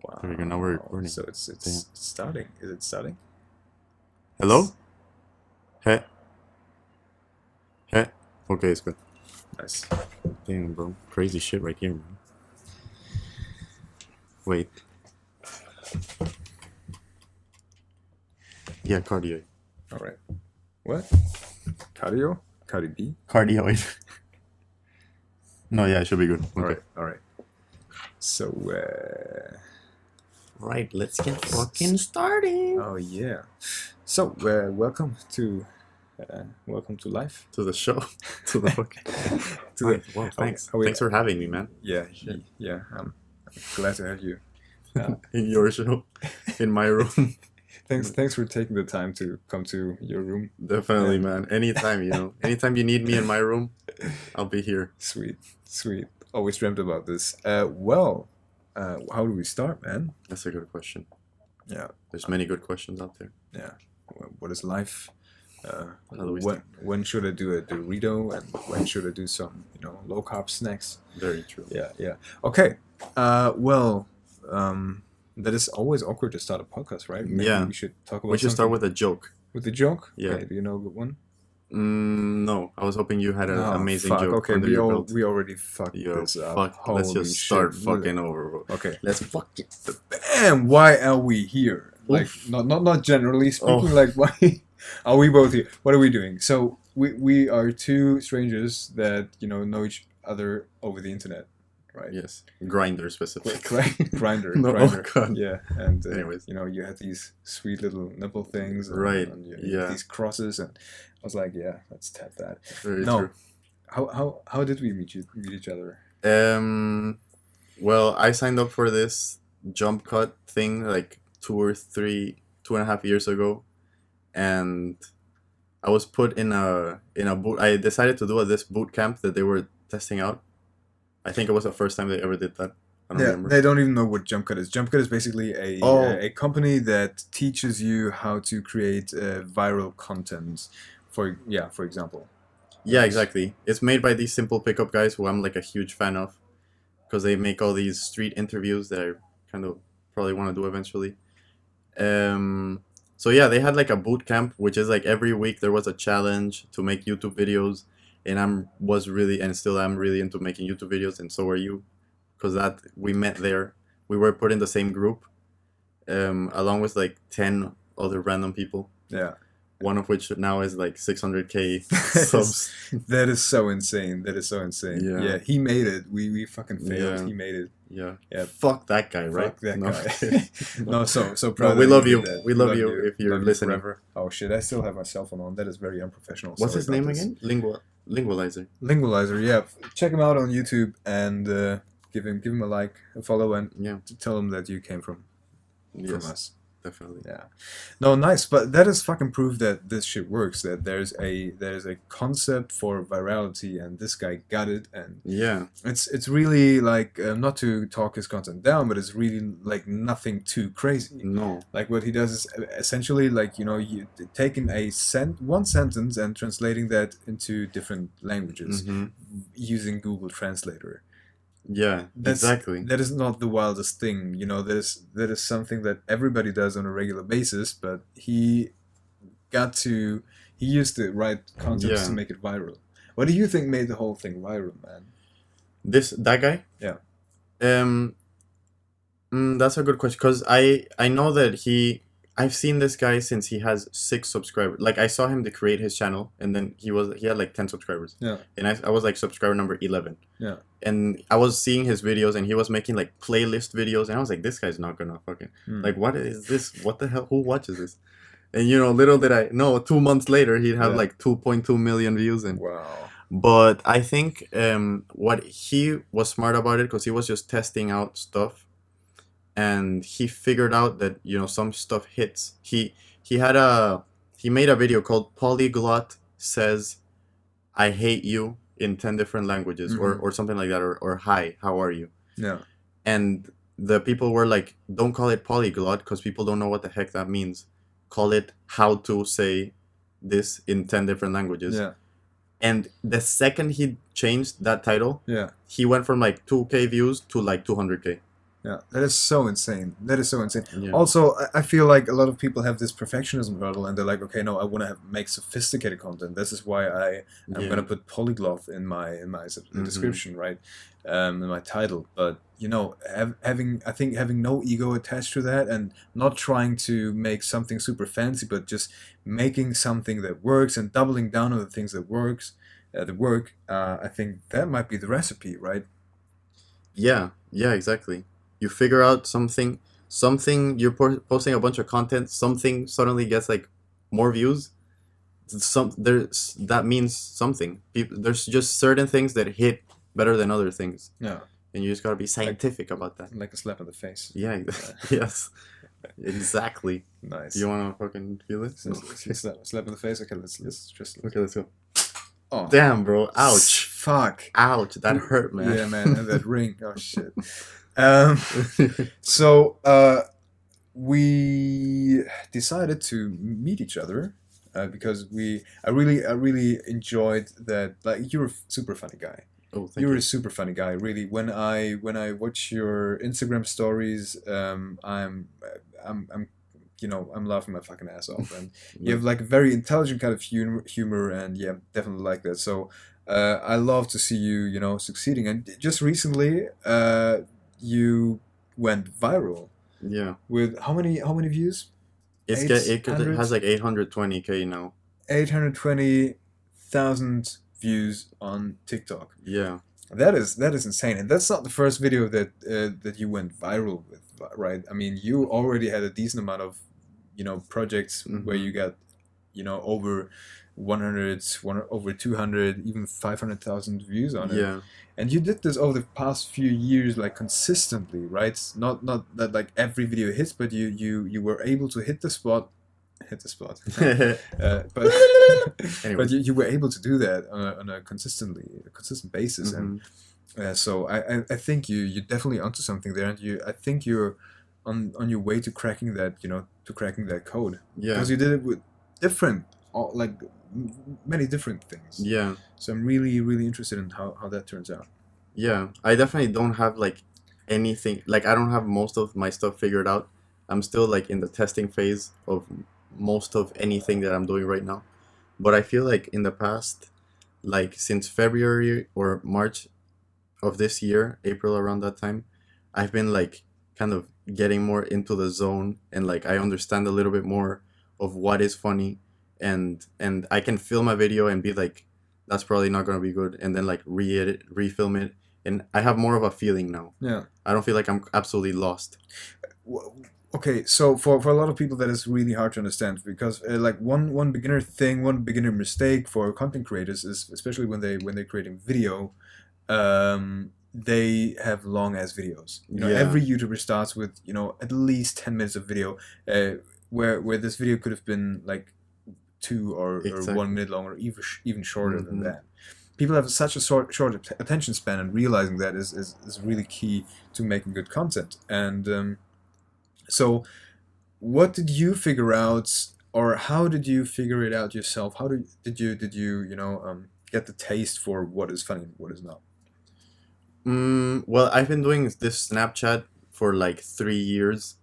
Wow. There we go. Now we're recording. So it's starting. Is it starting? Hello? Hey. Hey. Okay, it's good. Nice. Damn, bro. Crazy shit right here, man. Wait. Yeah, cardio. All right. What? Cardio? Cardi B? Cardioid. No, yeah, it should be good. Okay. All right. All right. So, Right, let's get fucking started. oh yeah. So, welcome to life. To the show. To the fucking. To the, Wow, thanks. how we- Thanks for having me, man. yeah, Shit. yeah. I'm glad to have you. In your show. In my room. Thanks for taking the time to come to your room. Definitely, man. Anytime, Anytime you need me in my room, I'll be here. Sweet. Always dreamt about this. How do we start, man? That's a good question. Yeah. There's many good questions out there. Yeah. What is life? How do we When should I do a Dorito and when should I do some low carb snacks? Very true. Yeah. Okay. That is always awkward to start a podcast, right? Maybe Yeah. we should talk about. We should start with a joke. with the joke. Yeah. Okay, do you know a good one? No, I was hoping you had an Oh, amazing fuck. joke Okay, under your belt. we already fucked Yo, this up. fuck. Let's Holy just start shit. fucking over, bro. Okay. Let's fucking. Bam! Why are we here? Like, Oof. not generally speaking. Oh. Like, why are we both here? What are we doing? So we are two strangers that know each other over the internet, right? Yes, grinder specifically. Grinder. No, Grinder. oh God. Yeah, and Anyways. you had these sweet little nipple things, and, Right, And you yeah. these crosses, and I was like, yeah, let's tap that. Very No. true. How did we meet each other? Well, I signed up for this jump cut thing like 2.5 years ago, and I was put in a boot. I decided to do this boot camp that they were testing out. I think it was the first time they ever did that. I don't remember. They don't even know what Jump Cut is. Jump Cut is basically Oh. a company that teaches you how to create viral content. For example. Yeah, exactly. It's made by these simple pickup guys who I'm like a huge fan of, because they make all these street interviews that I kind of probably want to do eventually. So yeah, they had like a boot camp, which is like every week there was a challenge to make YouTube videos, and I'm really into making YouTube videos, and so are you, because that we met there. We were put in the same group, along with like 10 other random people. Yeah. One of which now is like 600k subs. That is so insane. Yeah. He made it. We fucking failed. Yeah. He made it. Yeah. Yeah. Fuck that guy, right? Fuck that No. guy. No, so proud. No, we that love you you. did that. We love you if you're Love you listening. forever. Oh shit! I still have my cell phone on. That is very unprofessional. What's Sorry his about name this. again? Lingualizer. Lingualizer. Yeah, check him out on YouTube and give him a like, a follow, and Yeah. tell him that you came from Yes, us. definitely. Yeah. No, nice. But that is fucking proof that this shit works. That there's a concept for virality, and this guy got it. And Yeah. it's really like not to talk his content down, but it's really like nothing too crazy. No. Like what he does is essentially like you taking one sentence and translating that into different languages Hmm. using Google Translator. Yeah. Exactly. That is not the wildest thing, that is something that everybody does on a regular basis, but he used the right concepts Yeah. to make it viral. What do you think made the whole thing viral, man? That guy. Yeah. That's a good question, because I know that I've seen this guy since he has 6 subscribers. Like I saw him to create his channel, and then he had like 10 subscribers. Yeah. And I was like subscriber number 11. Yeah. And I was seeing his videos, and he was making like playlist videos, and I was like, this guy's not gonna fucking like, what is this? What the hell? Who watches this? And little did I know, 2 months later he'd have Yeah. like 2.2 million views. And Wow. but I think what he was smart about it, because he was just testing out stuff, and he figured out that some stuff hits. He made a video called Polyglot Says I Hate You in 10 different languages, or something like that, or hi, how are you? Yeah. And the people were like, don't call it polyglot, because people don't know what the heck that means. Call it how to say this in 10 different languages. Yeah. And the second he changed that title, Yeah. he went from like 2k views to like 200k. Yeah, that is so insane. That is so insane. Yeah. Also, I feel like a lot of people have this perfectionism hurdle, and they're like, okay, no, I want to make sophisticated content. This is why I'm Yeah. gonna put polyglot in my Mm-hmm. description, right, in my title. But you know, having I think having no ego attached to that, and not trying to make something super fancy, but just making something that works and doubling down on the things that work. I think that might be the recipe, right? Yeah. Yeah. Exactly. You figure out something. You're posting a bunch of content. Something suddenly gets like more views. There's that means something. People, there's just certain things that hit better than other things, Yeah, and you just gotta be like scientific about that. like a slap in the face. Yeah. Yeah. Yes. Exactly. Do you Nice. wanna fucking feel it? No. Okay. Slap in the face. Okay, let's just. Okay. Let's go. Oh, Damn, bro. Ouch. fuck. Ouch. That hurt, man. Yeah, man, and that ring. Oh shit. Um, so we decided to meet each other because I really enjoyed that. Like you're a super funny guy. Oh, thank You're a you. super funny guy, really. When I watch your Instagram stories, I'm you know I'm laughing my fucking ass off, and you have Nice. like a very intelligent kind of humor, and yeah, definitely like that. So I love to see you, you know, succeeding. And just recently, you went viral Yeah. with how many views? It 800 has like 820K now. 820,000 views on TikTok. Yeah. That is insane, and that's not the first video that you went viral with, right? I mean, you already had a decent amount of, you know, projects where Mm-hmm. you got, you know, over 100, over 200, even 500,000 views on it, Yeah. and you did this over the past few years, like consistently, right? Not that like every video hits, but you were able to hit the spot. But but Anyways. you were able to do that on a consistent basis, and Mm-hmm. so I think you definitely onto something there, and I think you're on your way to cracking that, you know, to cracking that code, Yeah. because you did it with different like many different things. Yeah. So I'm really interested in how that turns out. Yeah. I definitely don't have like anything. Like I don't have most of my stuff figured out. I'm still like in the testing phase of most of anything that I'm doing right now. But I feel like in the past, like since February or March of this year, April around that time, I've been like kind of getting more into the zone, and like I understand a little bit more of what is funny, and I can film a video and be like, that's probably not gonna be good, and then like re-edit, refilm it, and I have more of a feeling now. Yeah. I don't feel like I'm absolutely lost. Okay, so for a lot of people that is really hard to understand, because like one beginner mistake for content creators is, especially when they're creating video, they have long ass videos. You know, Yeah, every YouTuber starts with, you know, at least 10 minutes of video, where this video could have been like or one exactly. minute long, or even shorter than Mm-hmm. that. People have such a short attention span, and realizing that is really key to making good content. And so, what did you figure out, or how did you figure it out yourself? How did you you know get the taste for what is funny and what is not? Well, I've been doing this Snapchat for like 3 years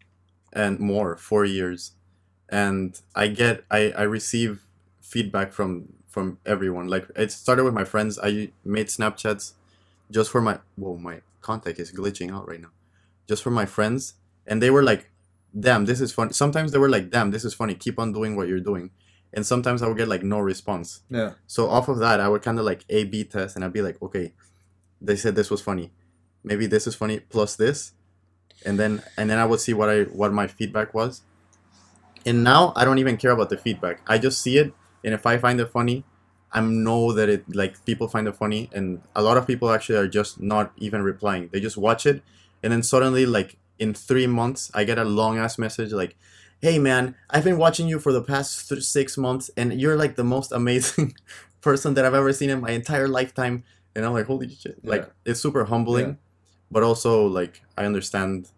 and more, 4 years, and I receive feedback from everyone. Like it started with my friends. I made Snapchats just for my, whoa, my contact is glitching out right now. Just for my friends, and they were like, "Damn, this is funny." Sometimes they were like, "Damn, this is funny. Keep on doing what you're doing." And sometimes I would get like no response. Yeah, So off of that, I would kind of like A/B test, and I'd be like, "Okay, they said this was funny. Maybe this is funny plus this." And then I would see what my feedback was. And now I don't even care about the feedback. I just see it, and if I find it funny, I know that it, like, people find it funny, and a lot of people actually are just not even replying. They just watch it, and then suddenly, like in 3 months, I get a long ass message like, "Hey man, I've been watching you for the past 6 months, and you're like the most amazing person that I've ever seen in my entire lifetime." And I'm like, holy shit! yeah, Like it's super yeah, humbling, but also like I understand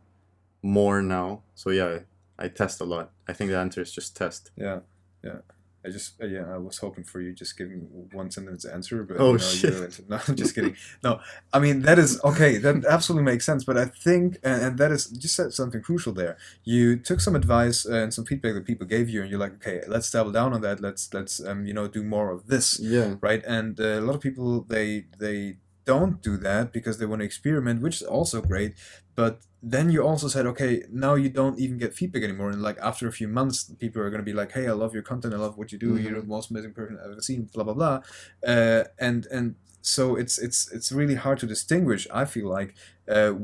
more now. So yeah, I test a lot. I think the answer is just test. yeah, yeah. I just yeah, I was hoping for you just giving one sentence answer, but Oh you shit. went no, I'm just kidding. No, I mean that is okay. That absolutely makes sense. But I think, and that is just said something crucial there. You took some advice and some feedback that people gave you, and you're like, okay, let's double down on that. Let's do more of this, Yeah. right? And a lot of people they don't do that because they want to experiment, which is also great. But then you also said, okay, now you don't even get feedback anymore. And like after a few months, people are going to be like, hey, I love your content. I love what you do. You're the Mm-hmm. most amazing person I've ever seen, blah, blah, blah. And so it's really hard to distinguish, I feel like,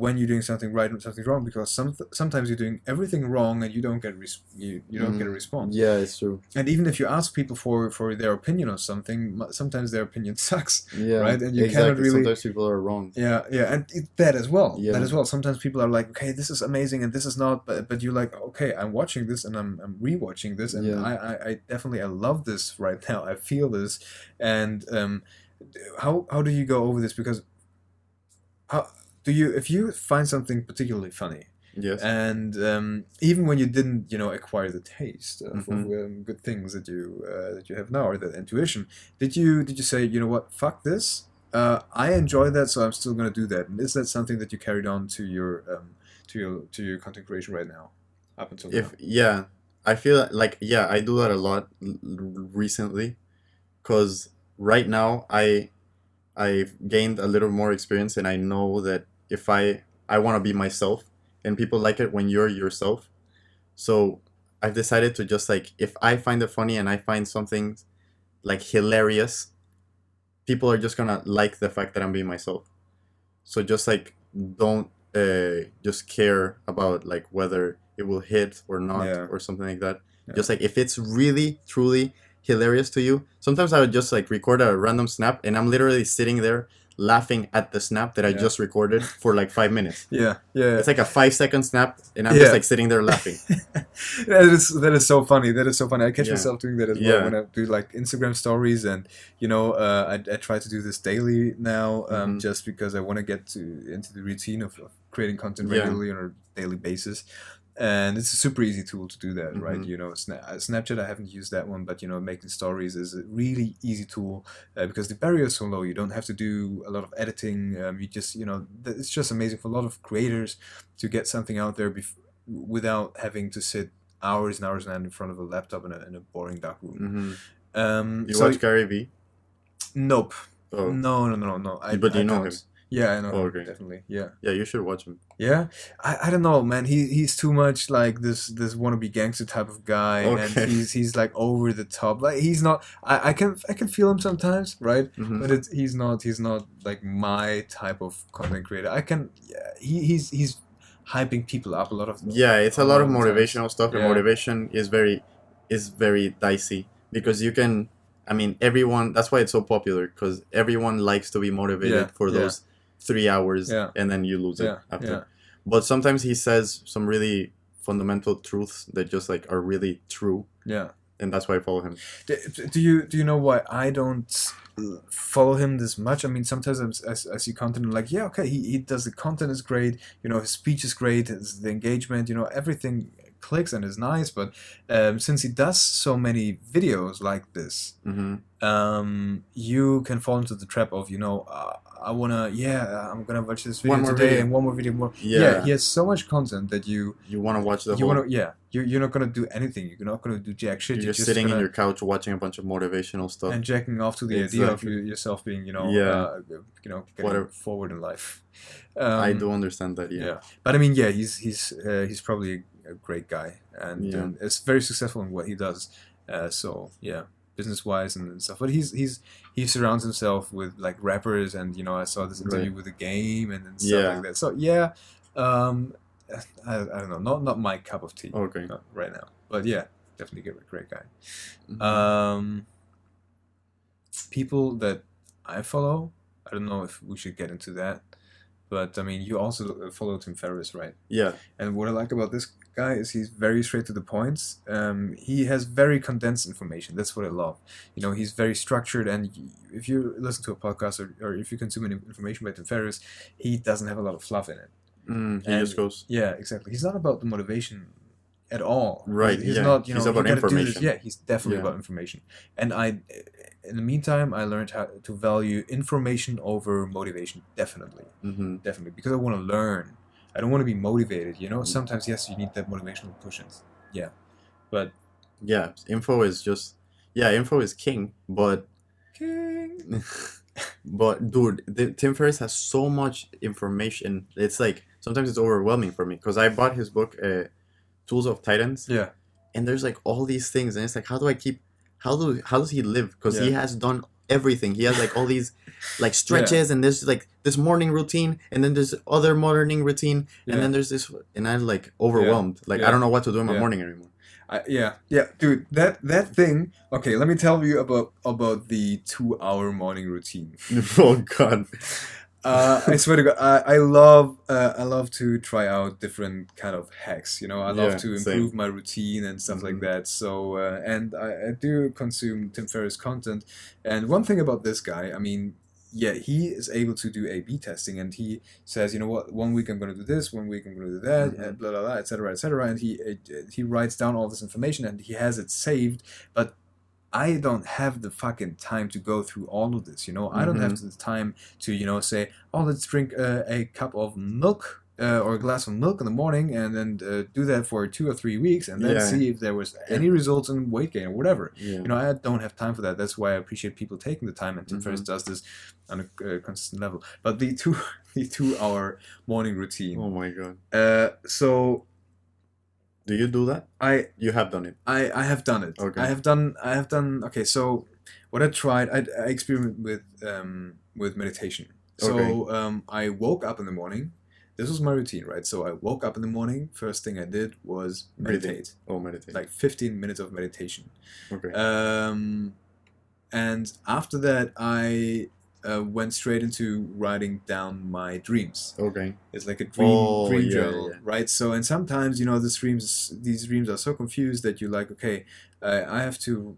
when you're doing something right and something wrong, because sometimes you're doing everything wrong and you don't get you don't get a Mm-hmm. response. Yeah, it's true. And even if you ask people for their opinion on something, sometimes their opinion sucks, Yeah, right? And you cannot exactly. really Sometimes people are wrong. yeah, yeah, and that as well. That Yeah. as well. Sometimes people are like, okay, this is amazing, and this is not. But you're like, okay, I'm watching this, and I'm rewatching this, and Yeah. I definitely I love this right now. I feel this, and how do you go over this? Because how do you if you find something particularly funny, Yes. and even when you didn't acquire the taste of Mm-hmm. good things that you have now, or that intuition, did you say, you know what, fuck this, I enjoy that, so I'm still going to do that? And is that something that you carried on to your content creation right now, up until now? If yeah, I feel like yeah, I do that a lot recently, because right now I've gained a little more experience, and I know that if I want to be myself, and people like it when you're yourself. So I've decided to just like, if I find it funny and I find something like hilarious, people are just gonna like the fact that I'm being myself. So just like, don't just care about like whether it will hit or not Yeah, or something like that. yeah, Just like, if it's really truly hilarious to you, sometimes I would just like record a random snap, and I'm literally sitting there laughing at the snap that I yeah, just recorded for like 5 minutes. yeah, yeah, It's like a 5 second snap, and I'm just yeah. like sitting there laughing. That is so funny. That is so funny. I catch Yeah, myself doing that as well yeah. when I do like Instagram stories, and I try to do this daily now, Mm-hmm. just because I want to get into the routine of creating content Yeah. regularly on a daily basis. And it's a super easy tool to do that, right? Mm-hmm. Snapchat, I haven't used that one, but making stories is a really easy tool, because the barrier is so low. You don't have to do a lot of editing. You just, it's just amazing for a lot of creators to get something out there without having to sit hours and hours and in front of a laptop in a boring dark room. Mm-hmm. You So watch Gary V? nope, Oh, no, no, no, no, no. I but I you know him. don't. Yeah, I know Oh, him okay. definitely. Yeah, Yeah, you should watch him. yeah. I don't know, man. He's too much like this wannabe gangster type of guy, and Okay. he's like over the top. Like he's not. I can feel him sometimes, right? Mm-hmm. But he's not like my type of content creator. I can. Yeah, he's hyping people up Yeah, it's a a lot lot of of the times. motivational stuff, and Yeah, motivation is very dicey, because you can. I mean, everyone. That's why it's so popular, because everyone likes to be yeah, motivated for yeah, those 3 hours, yeah, and then you lose it yeah, yeah. after. But sometimes he says some really fundamental truths that just like are really true, Yeah. and that's why I follow him. Do you know why I don't follow him this much? I mean, sometimes I see content and I'm like, yeah, okay, he does, the content is great, his speech is great, the engagement, everything clicks and is nice, but since he does so many videos like this, Mm-hmm. you can fall into the trap of, I'm gonna watch this One video more today video. and one more video more. Yeah, he Yeah, has so much content that you want to watch the you want whole. to, yeah, you're not gonna do anything. You're not gonna do jack shit. You're You're just just sitting in gonna your couch watching a bunch of motivational stuff. and jacking off to the idea of Exactly. yourself being, Yeah. getting Whatever. forward in life. I Um, do understand that. Yeah. yeah, but I mean, yeah, he's probably a great guy, and Yeah. is very successful in what he does. So yeah, business wise and stuff. But he surrounds himself with like rappers, and I saw this interview Right. with the game and stuff like Yeah. that. So yeah, um, I don't know, not my cup of tea, Okay. not right now. But yeah, definitely a great guy. Mhm. People that I follow, I don't know if we should get into that, but I mean, you also follow Tim Ferriss, right? Yeah. And what I like about this guy is he's very straight to the point. He has very condensed information. That's what I love. He's very structured, and if you listen to a podcast, or if you consume any information by Tim Ferriss, he doesn't have a lot of fluff in it. He And just goes. yeah, exactly. He's not about the motivation at all. Right. He's Yeah. not, He's you about gotta do this. information. Yeah, he's definitely Yeah. about information. And in the meantime, I learned how to value information over motivation. Definitely, Mm-hmm. definitely, because I want to learn. I don't want to be motivated. Sometimes yes, you need that motivational push-ins. Yeah, but Yeah. Info is king. But King. but dude, Tim Ferriss has so much information. It's like sometimes it's overwhelming for me because I bought his book, Tools of Titans, Yeah, and there's like all these things, and it's like how does he live? Because he yeah, has done everything. He has like all these like yeah, stretches, and there's like this morning routine, and then there's other morning routine, and yeah, then there's this, and I'm like yeah, overwhelmed. Like I yeah, don't know what to do in my yeah. morning anymore. Yeah, dude. That thing. Okay, let me tell you about the 2 hour morning routine. Oh God. I swear to God, I love to try out different kind of hacks. I love Yeah, to same. improve my routine and stuff like Hmm. that. So and I do consume Tim Ferriss content. And one thing about this guy, I mean, yeah, he is able to do A/B testing, and he says, you know what, 1 week I'm going to do this, 1 week I'm going to do that, Hmm. blah blah blah, etc. etc. And he writes down all this information and he has it saved, but I don't have the fucking time to go through all of this. I don't have Hmm. the time to, say, oh, let's drink a cup of milk or a glass of milk in the morning and then do that for 2 or 3 weeks and then Yeah. see if there was If, any results in weight gain or whatever. yeah. I don't have time for that. That's why I appreciate people taking the time, and Tim Ferriss Hmm. does this on a consistent level. But the two the 2 hour morning routine. Oh my God. So Do you do that? I You have done it. I have done it. Okay. I have done. Okay, so what I tried, I experimented with meditation. So Okay. I woke up in the morning. This was my routine, right? So I woke up in the morning. First thing I did was Breathing. meditate, Oh, meditate. like 15 minutes of meditation. Okay. And after that, I went straight into writing down my dreams. Okay. It's like a dream Yeah, journal, yeah. right? So, and sometimes these dreams are so confused that you're like, okay, I have to,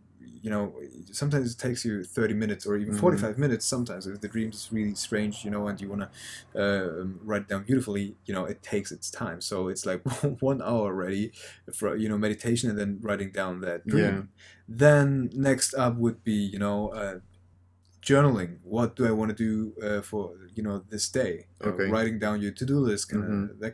sometimes it takes you 30 minutes or even Hmm. 45 minutes. Sometimes if the dream is really strange, and you want to write it down beautifully, it takes its time. So it's like 1 hour already for meditation and then writing down that Yeah. dream. Then next up would be journaling. What do I want to do for this day? Okay. Writing down your to-do list, Hmm. that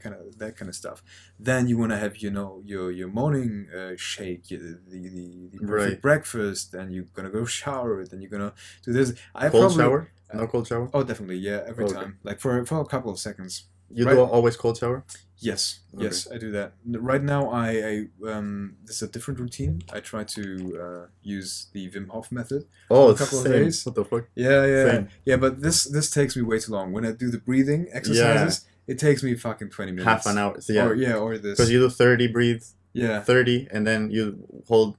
kind of stuff. Then you want to have your morning shake, the perfect Right. breakfast. Then you're gonna go shower. Then you're gonna do this. I Cold probably shower? No cold shower? oh, definitely, yeah, every Okay. time, like for a couple of seconds. You Right. do always cold shower? Yes, Okay. yes, I do that. Right now, this is a different routine. I try to use the Wim Hof method Oh, for a it's couple of same. days. What the fuck? Yeah. Same. Yeah, but this takes me way too long. When I do the breathing exercises, it takes me fucking 20 minutes. Half an hour. So yeah. Or this. Because you do 30 breathes, Yeah, 30, and then you hold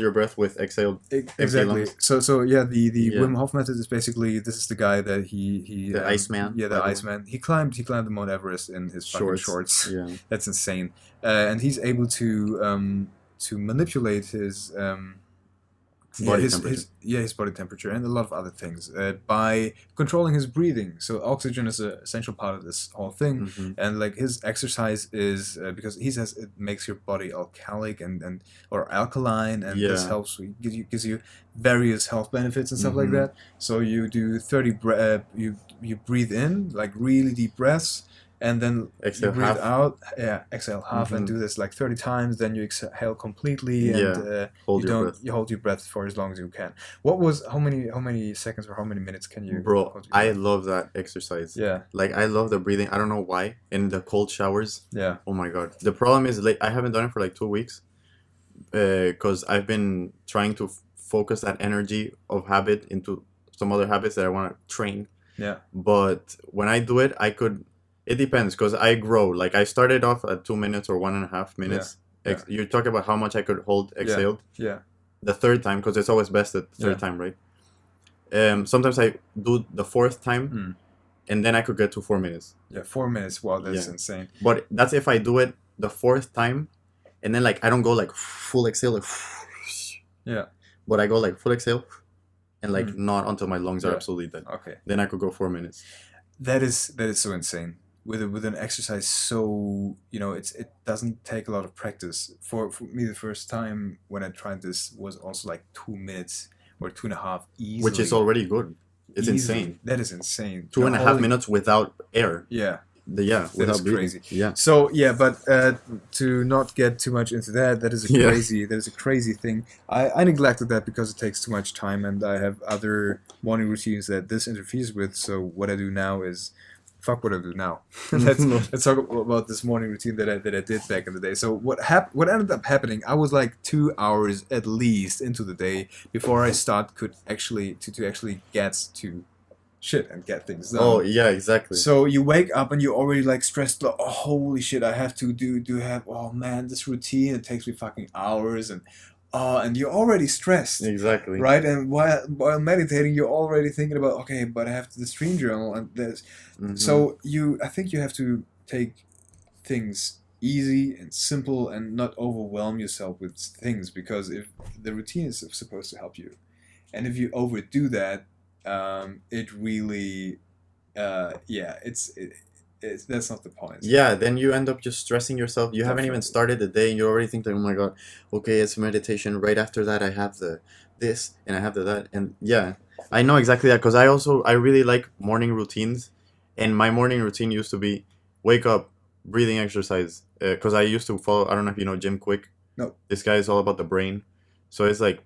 your breath with exhaled exactly. lungs. So yeah, the Yeah. Wim Hof method is basically, this is the guy that he The Iceman, Yeah, by the the way. Iceman. He climbed the Mount Everest in his fucking shorts. Yeah. That's insane. And he's able to manipulate his Body temperature. his body temperature and a lot of other things by controlling his breathing. So oxygen is an essential part of this whole thing, Hmm. and like his exercise is because he says it makes your body alkalic and or alkaline, and this Yeah. helps gives you various health benefits and stuff like Mhm. that. So you do 30 you breathe in like really deep breaths, and then Exhale you breathe half. out, exhale half, and Mhm. do this like 30 times. Then you exhale completely, and Yeah. Hold you your don't breath. you hold your breath for as long as you can. How many seconds or how many minutes can you Bro, hold your I breath? love that exercise. Yeah, Like I love the breathing. I don't know why. In the cold showers. yeah, Oh my god. The problem is like I haven't done it for like 2 weeks. Because I've been trying to focus that energy of habit into some other habits that I want to train. yeah, But when I do it, it depends because I grow. Like I started off at 2 minutes or 1.5 minutes. Yeah. You're talking about how much I could hold exhaled. yeah, The third time, because it's always best the third Yeah. time, right? Sometimes I do the fourth time, Mm. and then I could get to 4 minutes. yeah. 4 minutes. Wow, that's Yeah. insane. But that's if I do it the fourth time, and then like I don't go like full exhale, like, Yeah. but I go like full exhale, and like Mm. not until my lungs are Yeah. absolutely dead. Okay, Then I could go 4 minutes. that is so insane. with an exercise, so it doesn't take a lot of practice. For me, the first time when I tried this was also like 2 minutes or 2.5, which is easily. already good. It's Easily, insane. that is insane. Two The and a half whole minutes without air. Yeah, Yeah, that is without breathing. crazy. Yeah. So yeah, but to not get too much into that, Yeah. that is a crazy thing. I neglected that because it takes too much time, and I have other morning routines that this interferes with. So what I do now is, fuck what I do now. Let's talk about this morning routine that I did back in the day. So what ended up happening? I was like 2 hours at least into the day before I could actually to actually get to shit and get things done. Oh yeah, exactly. So you wake up and you're already like stressed. Like, oh holy shit! I have to have. Oh man, this routine, it takes me fucking hours, and you're already stressed, Exactly. right? And while meditating, you're already thinking about, okay, but I have the stream journal and this. So I think you have to take things easy and simple and not overwhelm yourself with things, because if the routine is supposed to help you, and if you overdo that, it really yeah, it's that's not the point. Yeah, then you end up just stressing yourself. You haven't even Definitely. started the day, and you're already thinking, "Oh my god, okay, it's meditation. Right after that, I have the this, and I have the that." And yeah, I know exactly that because I really like morning routines, and my morning routine used to be wake up, breathing exercise. Because I used to follow. I don't know if you know Jim Quick. No. This guy is all about the brain, so it's like,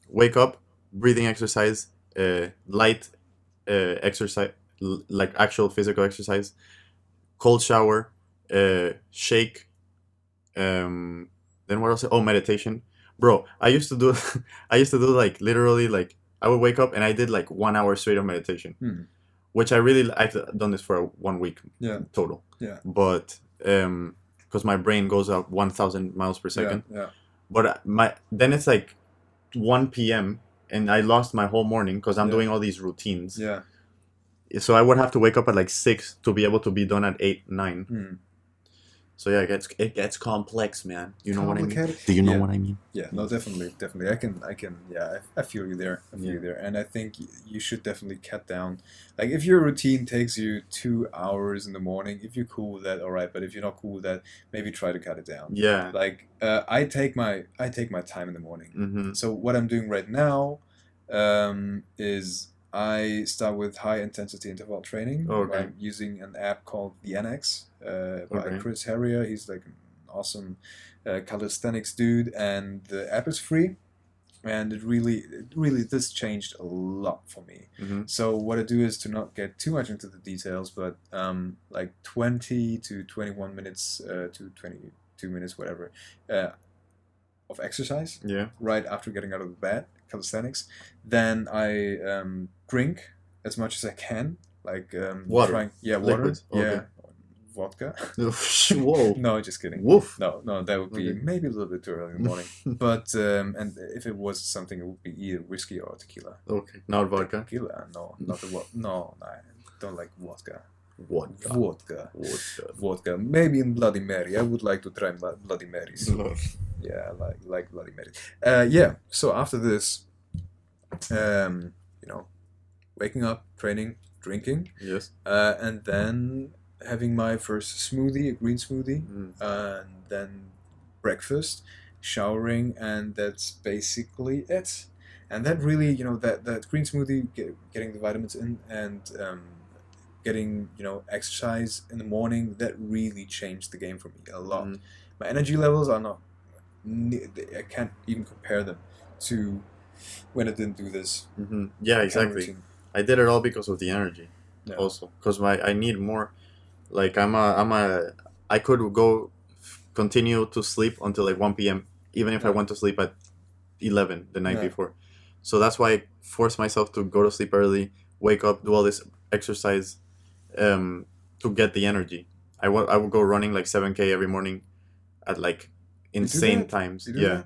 wake up, breathing exercise, light, exercise, like actual physical exercise, cold shower, shake, then what else? Oh, meditation, bro. I used to do, I used to do like literally like I would wake up and I did like 1 hour straight of meditation, which I've done this for 1 week Yeah. total. Yeah. But because my brain goes up 1,000 miles per second. Yeah. But then it's like 1 p.m. and I lost my whole morning because I'm doing all these routines. Yeah. So I would have to wake up at like 6 to be able to be done at 8, 9. So yeah, it gets complex, man. You know what I mean? Do you know what I mean? Yeah, no, definitely. I can. Yeah, I feel you there. I feel you there, and I think you should definitely cut down. Like, if your routine takes you 2 hours in the morning, if you're cool with that, all right. But if you're not cool with that, maybe try to cut it down. Yeah. Like, I take my time in the morning. So what I'm doing right now, is I start with high intensity interval training. Okay. I'm using an app called the NX, by Chris Harrier. He's like an awesome calisthenics dude, and the app is free. And it really this changed a lot for me. So what I do is to not get too much into the details, but like 20 to 21 minutes to 22 minutes, whatever, of exercise. Yeah. Right after getting out of the bed, calisthenics. Then I drink as much as I can, like water. Water. Liquids. Yeah. Okay. Vodka. Whoa. No, just kidding. Woof. No, that would be maybe a little bit too early in the morning. But and if it was something, it would be either whiskey or tequila. Okay, not vodka. Tequila, no, not the no, I don't like vodka. Vodka. Vodka. Maybe in Bloody Mary. I would like to try Bloody Marys. Yeah, I like Bloody Mary. Yeah. So after this, waking up, training, drinking. Yes. And then having my first smoothie, a green smoothie, and then breakfast, showering, and that's basically it. And that really, that green smoothie, getting the vitamins in, and getting exercise in the morning, that really changed the game for me a lot. My energy levels are not, I can't even compare them to when I didn't do this. Yeah, exactly. I did it all because of the energy. Yeah. Also, because I need more. Like I could continue to sleep until like 1 p.m. even if I went to sleep at 11 the night before. So that's why I force myself to go to sleep early, wake up, do all this exercise, to get the energy. I would go running like 7K every morning at like insane times. Yeah.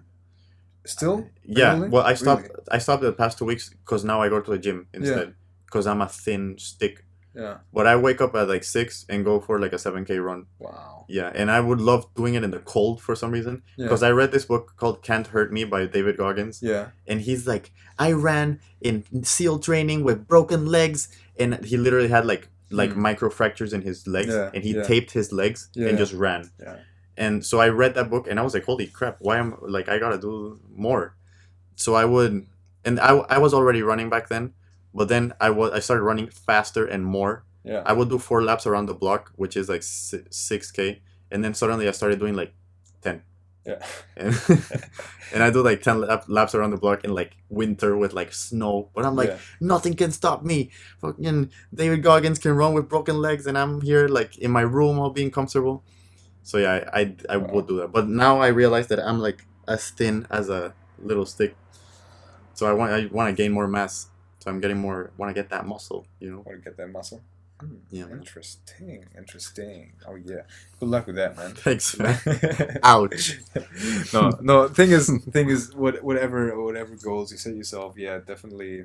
Still? Yeah. Really? Well, I stopped. Really? I stopped the past 2 weeks because now I go to the gym instead. Because I'm a thin stick. Yeah. But I wake up at like 6 and go for like a 7K run. Wow. Yeah, and I would love doing it in the cold for some reason. Because I read this book called Can't Hurt Me by David Goggins. Yeah. And he's like, I ran in SEAL training with broken legs, and he literally had like like micro fractures in his legs, Yeah, and he yeah. taped his legs Yeah. and just ran. Yeah. And so I read that book and I was like, holy crap, why am like I gotta do more? So I would, and I was already running back then, but then I started running faster and more. Yeah. I would do 4 laps around the block, which is like 6K, and then suddenly I started doing like 10. Yeah. And, and I do like 10 laps around the block in like winter with like snow, but I'm like, Yeah. nothing can stop me. Fucking David Goggins can run with broken legs, and I'm here like in my room all being comfortable. So yeah, I Wow. would do that, but now I realize that I'm like as thin as a little stick. So I want to gain more mass. So I'm getting more. Want to get that muscle, you know. Want to get that muscle? Yeah, man. Interesting. Oh yeah. Good luck with that, man. Thanks, man. Ouch. No. Thing is, whatever goals you set yourself, yeah, definitely.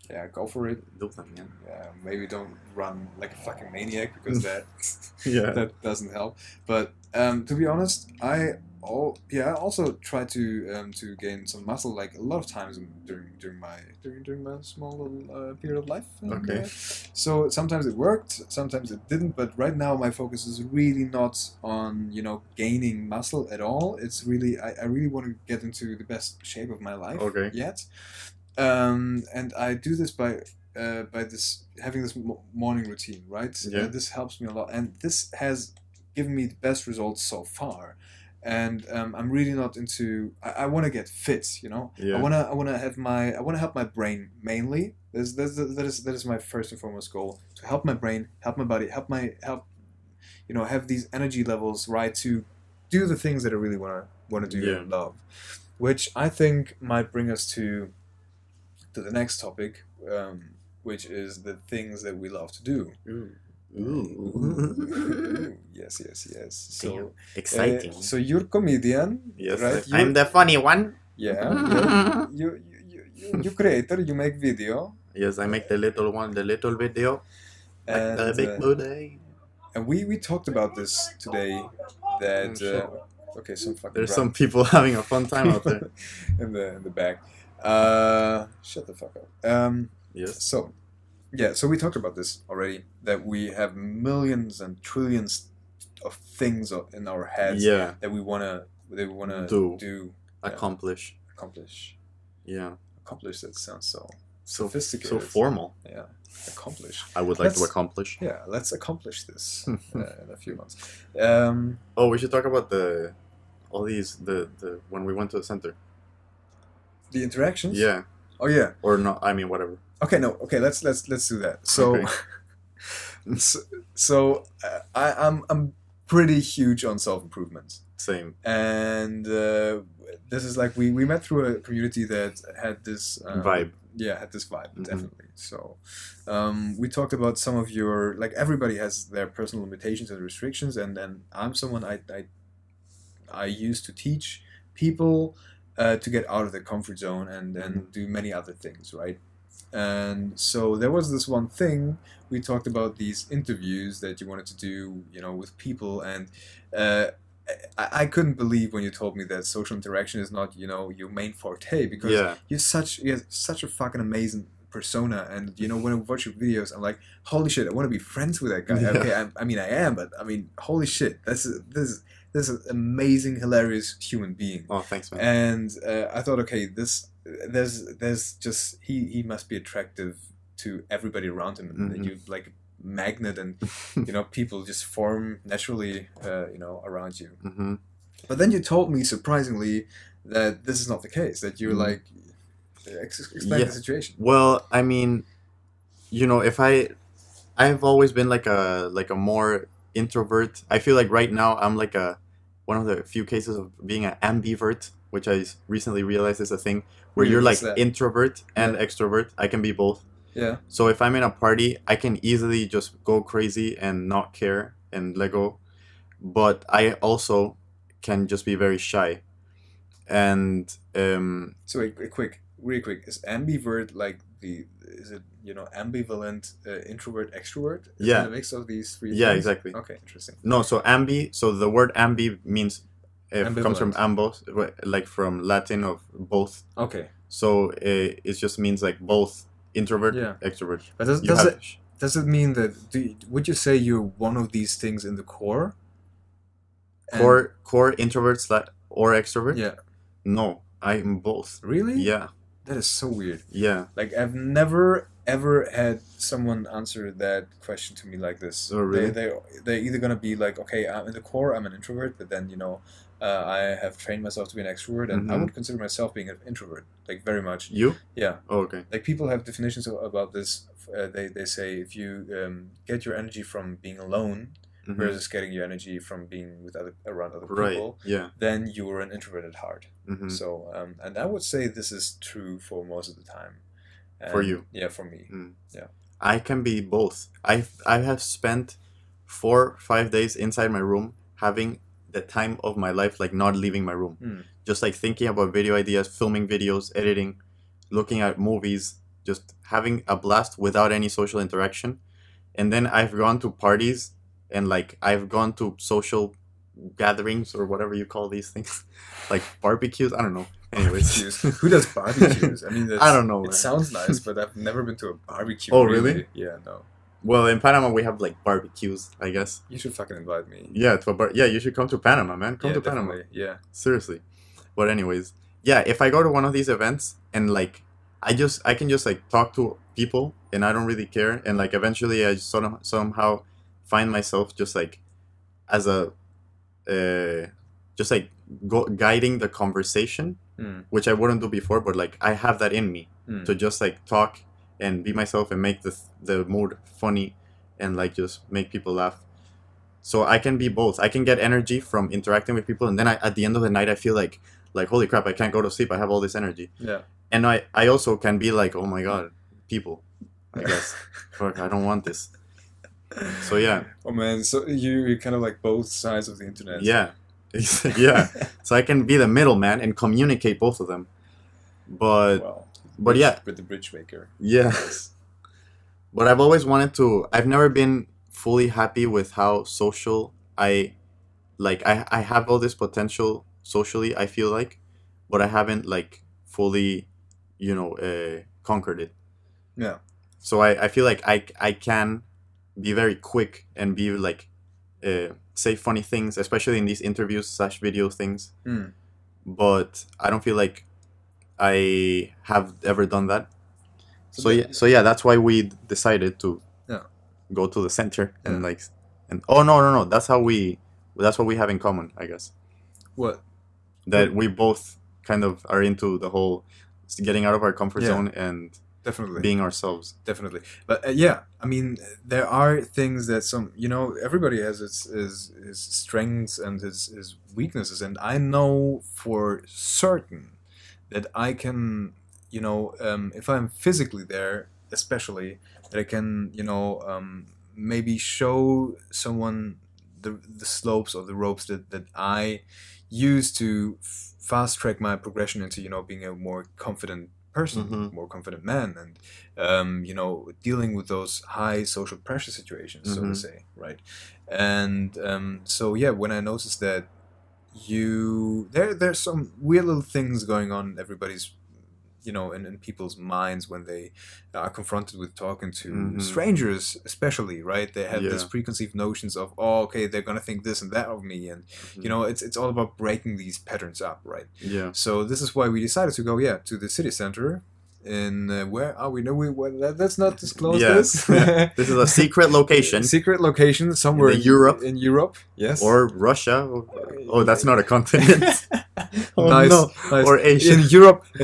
Yeah, go for it. Do them, yeah. Yeah, maybe don't run like a fucking maniac because that Yeah. that doesn't help. But to be honest, I also try to gain some muscle like a lot of times during my small little period of life. And, Okay. so sometimes it worked, sometimes it didn't. But right now my focus is really not on gaining muscle at all. It's really I really want to get into the best shape of my life. Okay. Yet. And I do this by having this morning routine, right? Yeah. This helps me a lot, and this has given me the best results so far. And I'm really not into. I want to get fit, Yeah. I want to help my brain mainly. That is my first and foremost goal: to help my brain, help my body, help have these energy levels right to do the things that I really want to do Yeah. and love, which I think might bring us to the next topic, which is the things that we love to do. Ooh. Yes. Damn. So Exciting. so you're comedian, Yes, right? I'm the funny one. Yeah. You creator. You make video. Yes, I make the little video. Like the big booty. And we talked about this today. That shit. okay, some fucking. There's rap some people having a fun time out there. in the back. Shut the fuck up. Yes. So, yeah, so we talked about this already, that we have millions and trillions of things in our heads Yeah. that we wanna do Accomplish. accomplish. Yeah. Accomplish, that sounds so So sophisticated. formal. Yeah, accomplish. I would like to Let's- accomplish. Yeah, let's accomplish this in a few months. Oh, we should talk about all these when we went to the center. The interactions. Yeah. Oh yeah. Or not? I mean, whatever. Okay. No. Okay. Let's do that. So, Okay. I'm pretty huge on self improvement. Same. And this is like we met through a community that had this Vibe. Yeah, had this vibe, Mhm. definitely. So we talked about some of your, like, everybody has their personal limitations and restrictions, and then I'm someone I used to teach people to get out of their comfort zone and do many other things, right? And so there was this one thing we talked about, these interviews that you wanted to do, with people, and I couldn't believe when you told me that social interaction is not, your main forte, because Yeah. you have such a fucking amazing persona, and when I watch your videos, I'm like, holy shit, I want to be friends with that guy. Yeah. Okay, I am, but holy shit, this is an amazing, hilarious human being. Oh, thanks, man. And I thought, okay, there's just he must be attractive to everybody around him, and Mhm. you like magnet, and people just form naturally, around you. Mm-hmm. But then you told me, surprisingly, that this is not the case. That you're like, explain Yeah. the situation. Well, I mean, if I've always been like a more introvert. I feel like right now I'm like one of the few cases of being an ambivert, which I recently realized is a thing where Really, you're like what's that? introvert and Yeah. extrovert. I can be both. Yeah. So if I'm in a party, I can easily just go crazy and not care and let go. But I also can just be very shy. And So really quick, is ambivert like is it ambivalent, introvert, extrovert? Is Yeah. it a mix of these three yeah, things? exactly. Okay, interesting. No, so the word ambi means comes from Ambivalent. ambos, like from Latin of both. Okay, So it just means like both introvert, Yeah. extrovert. but does You have it? does it mean that would you say you're one of these things in the core? And Core introvert or extrovert? yeah, No, I'm both. really? Yeah, That is so weird. yeah. Like I've never ever had someone answer that question to me like this. Oh, really? They're either gonna be like, okay, I'm in the core, I'm an introvert, but then I have trained myself to be an extrovert, and I Mm-hmm. would consider myself being an introvert, like very much. You? Yeah, Oh, okay. like people have definitions about this. They say if you get your energy from being alone Mm-hmm. versus getting your energy from being with around other Right. people, Yeah. then you are an introvert at heart. Mm-hmm. So, and I would say this is true for most of the time. For And you. yeah, for me. Mm. Yeah. I can be both. I have spent 4 5 days inside my room having the time of my life, like not leaving my room, Mm. just like thinking about video ideas, filming videos, editing, looking at movies, just having a blast without any social interaction. And then I've gone to parties and like I've gone to social gatherings or whatever you call these things, like barbecues. I don't know. Anyways, Barbecues. Who does barbecues? I mean, I don't know. It Man. sounds nice, but I've never been to a barbecue. Oh, really? Yeah, no. Well, in Panama we have like barbecues, I guess. You should fucking invite me. Yeah, to a bar. Yeah, you should come to Panama, man. Come Yeah, to Panama. definitely. Yeah. Seriously. But anyways, yeah, if I go to one of these events and like I can just like talk to people and I don't really care, and like eventually I just somehow find myself just like as a just like guiding the conversation, Mm. which I wouldn't do before, but like I have that in me Mm. to just like talk and be myself and make the mood funny and like just make people laugh. So I can be both. I can get energy from interacting with people, and then at the end of the night I feel like holy crap, I can't go to sleep. I have all this energy. Yeah. And I also can be like, oh my god, people, I guess. Fuck, I don't want this. So yeah. Oh man, so you're kind of like both sides of the internet. Yeah. Yeah. So I can be the middleman and communicate both of them. But Well, but yeah. with the bridge maker. Yes. But I've always wanted to. I've never been fully happy with how social I have all this potential socially, I feel like, but I haven't like fully, conquered it. Yeah. So I feel like I can be very quick and be like say funny things, especially in these interviews/video things. Mm. But I don't feel like I have ever done that. So So that- yeah, that's why we decided to Yeah. go to the center and Yeah. like and oh no, that's what we have in common, I guess. What? That we both kind of are into the whole getting out of our comfort Yeah. zone and Definitely. being ourselves. Definitely. But yeah, I mean, there are things that everybody has his strengths and his weaknesses, and I know for certain that I can, if I'm physically there, especially, that I can, maybe show someone the slopes or the ropes that I use to fast track my progression into, being a more confident person, Mhm. more confident man, and dealing with those high social pressure situations, so to Mhm. say, right? And so yeah, when I noticed that there's some weird little things going on in everybody's, in people's minds when they are confronted with talking to Mhm. strangers, especially, right? They have these Yeah. preconceived notions of, oh, okay, they're gonna think this and that of me, and it's all about breaking these patterns up, right? Yeah. So this is why we decided to go, to the city center. In where are we? No, let's not disclose Yeah. this. This is a secret location. Secret location somewhere In Europe. In Europe, yes. Or Russia. Oh, that's not a continent. Oh, nice, no. nice. Or Asia.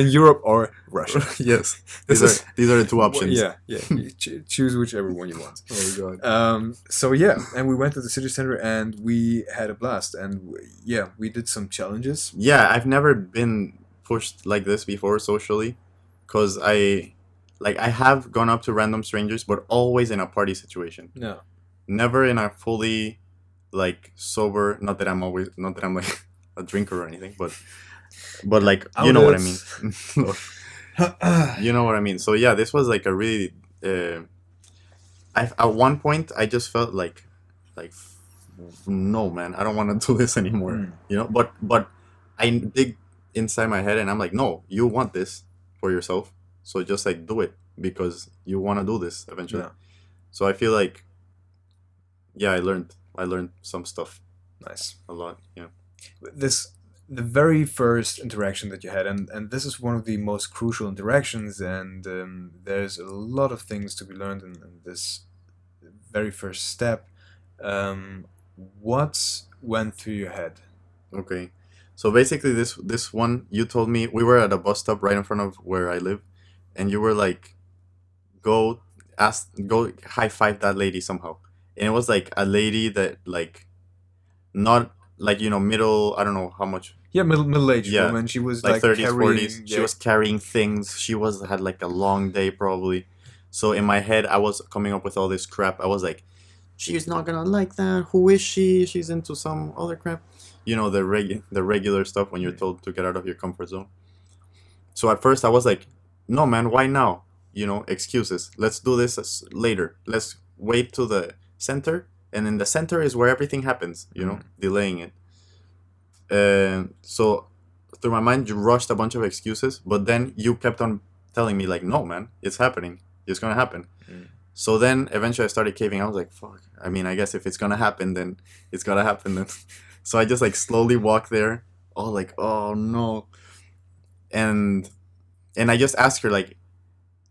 In Europe or Russia. Yes. This These are the two options. Yeah. You choose whichever one you want. Oh god. So yeah, and we went to the city center and we had a blast, and we did some challenges. Yeah, I've never been pushed like this before socially, because I have gone up to random strangers, but always in a party situation. No. Never in a fully like sober. Not that I'm like a drinker or anything, but like you know what I mean. You know what I mean. So yeah, this was like a really. At one point I just felt like no man, I don't want to do this anymore. Mm. But I dig inside my head and I'm like, no, you want this for yourself, so just like do it because you want to do this eventually. Yeah. So I feel like, yeah, I learned some stuff Nice. a lot. Yeah. This the very first interaction that you had, and this is one of the most crucial interactions, and there's a lot of things to be learned in this very first step. Um, what went through your head? Okay. So basically, this one you told me we were at a bus stop right in front of where I live, and you were like, go go high five that lady somehow, and it was like a lady that like not like middle. I don't know how much. Yeah, middle-aged Yeah, woman. She was like like 30s, 40s. carrying. She Yeah. was carrying things. She was had like a long day probably. So in my head, I was coming up with all this crap. I was like, she's not gonna like that. Who is she? She's into some other crap. The regular stuff when you're told to get out of your comfort zone. So at first I was like, no man, why now? Excuses. Let's do this later. Let's wait to the center, and in the center is where everything happens. Delaying it. So through my mind, you rushed a bunch of excuses, but then you kept on telling me like, no man, it's happening. It's gonna happen. Mm. So then eventually I started caving. I was like, fuck. I mean, I guess if it's gonna happen, then it's gonna happen. Then, so I just like slowly walked there. Oh, like, oh no, and I just asked her like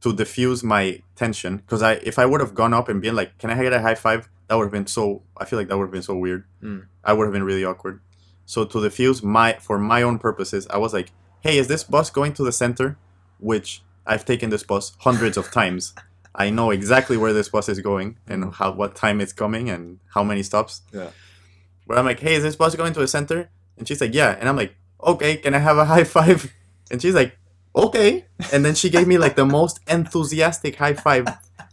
to diffuse my tension because if I would have gone up and been like, can I get a high five? That would have been so. I feel like that would have been so weird. Mm. I would have been really awkward. So to diffuse for my own purposes, I was like, hey, is this bus going to the center? Which I've taken this bus hundreds of times. I know exactly where this bus is going and what time it's coming and how many stops. Yeah. But I'm like, hey, is this bus going to the center? And she's like, yeah. And I'm like, okay, can I have a high five? And she's like, okay. And then she gave me like the most enthusiastic high five